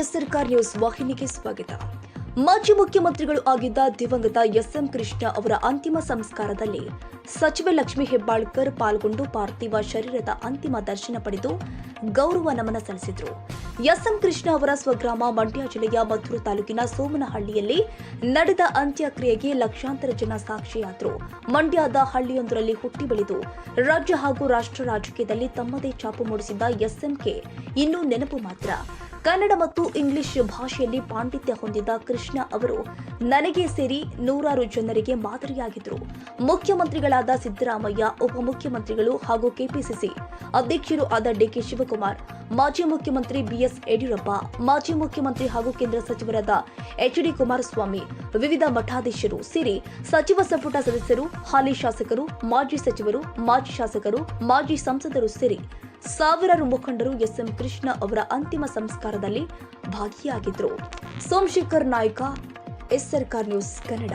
S ಸರ್ಕಾರ್ news ವಾಹಿನಿಗೆ ಸ್ವಾಗತ. ಮಾಜಿ ಮುಖ್ಯಮಂತ್ರಿಗಳು ಆಗಿದ್ದ ದಿವಂಗತ ಎಸ್ಎಂ ಕೃಷ್ಣ ಅವರ ಅಂತಿಮ ಸಂಸ್ಕಾರದಲ್ಲಿ ಸಚಿವೆ ಲಕ್ಷ್ಮೀ ಹೆಬ್ಬಾಳ್ಕರ್ ಪಾಲ್ಗೊಂಡು ಪಾರ್ಥಿವ ಶರೀರದ ಅಂತಿಮ ದರ್ಶನ ಪಡೆದು ಗೌರವ ನಮನ ಸಲ್ಲಿಸಿದರು. ಎಸ್ಎಂ ಕೃಷ್ಣ ಅವರ ಸ್ವಗ್ರಾಮ ಮಂಡ್ಯ ಜಿಲ್ಲೆಯ ಮದ್ದೂರು ತಾಲೂಕಿನ ಸೋಮನಹಳ್ಳಿಯಲ್ಲಿ ನಡೆದ ಅಂತ್ಯಕ್ರಿಯೆಗೆ ಲಕ್ಷಾಂತರ ಜನ ಸಾಕ್ಷಿಯಾದರು. ಮಂಡ್ಯದ ಹಳ್ಳಿಯೊಂದರಲ್ಲಿ ಹುಟ್ಟಿ ಬೆಳೆದು ರಾಜ್ಯ ಹಾಗೂ ರಾಷ್ಟ್ರ ರಾಜಕೀಯದಲ್ಲಿ ತಮ್ಮದೇ ಛಾಪು ಮೂಡಿಸಿದ್ದ ಎಸ್ಎಂಕೆ ಇನ್ನೂ ನೆನಪು ಮಾತ್ರ. ಕನ್ನಡ ಮತ್ತು ಇಂಗ್ಲಿಷ್ ಭಾಷೆಯಲ್ಲಿ ಪಾಂಡಿತ್ಯ ಹೊಂದಿದ್ದ ಕೃಷ್ಣ ಅವರು ನನಗೆ ಸೇರಿ ನೂರಾರು ಜನರಿಗೆ ಮಾದರಿಯಾಗಿದ್ದರು. ಮುಖ್ಯಮಂತ್ರಿಗಳಾದ ಸಿದ್ದರಾಮಯ್ಯ, ಉಪಮುಖ್ಯಮಂತ್ರಿಗಳು ಹಾಗೂ ಕೆಪಿಸಿಸಿ ಅಧ್ಯಕ್ಷರು ಆದ ಡಿಕೆ ಶಿವಕುಮಾರ್, ಮಾಜಿ ಮುಖ್ಯಮಂತ್ರಿ ಬಿಎಸ್ ಯಡಿಯೂರಪ್ಪ, ಮಾಜಿ ಮುಖ್ಯಮಂತ್ರಿ ಹಾಗೂ ಕೇಂದ್ರ ಸಚಿವರಾದ ಎಚ್ಡಿ ಕುಮಾರಸ್ವಾಮಿ, ವಿವಿಧ ಮಠಾಧೀಶರು ಸೇರಿ ಸಚಿವ ಸಂಪುಟ ಸದಸ್ಯರು, ಹಾಲಿ ಶಾಸಕರು, ಮಾಜಿ ಸಚಿವರು, ಮಾಜಿ ಶಾಸಕರು, ಮಾಜಿ ಸಂಸದರು ಸೇರಿ ಸಾವಿರಾರು ಮುಖಂಡರು ಎಸ್ಎಂ ಕೃಷ್ಣ ಅವರ ಅಂತಿಮ ಸಂಸ್ಕಾರದಲ್ಲಿ ಭಾಗಿಯಾಗಿದ್ದರು. ಸೋಮಶೇಖರ್ ನಾಯ್ಕ, ಎಸ್ ಸರ್ಕಾರ್ ನ್ಯೂಸ್ ಕನ್ನಡ.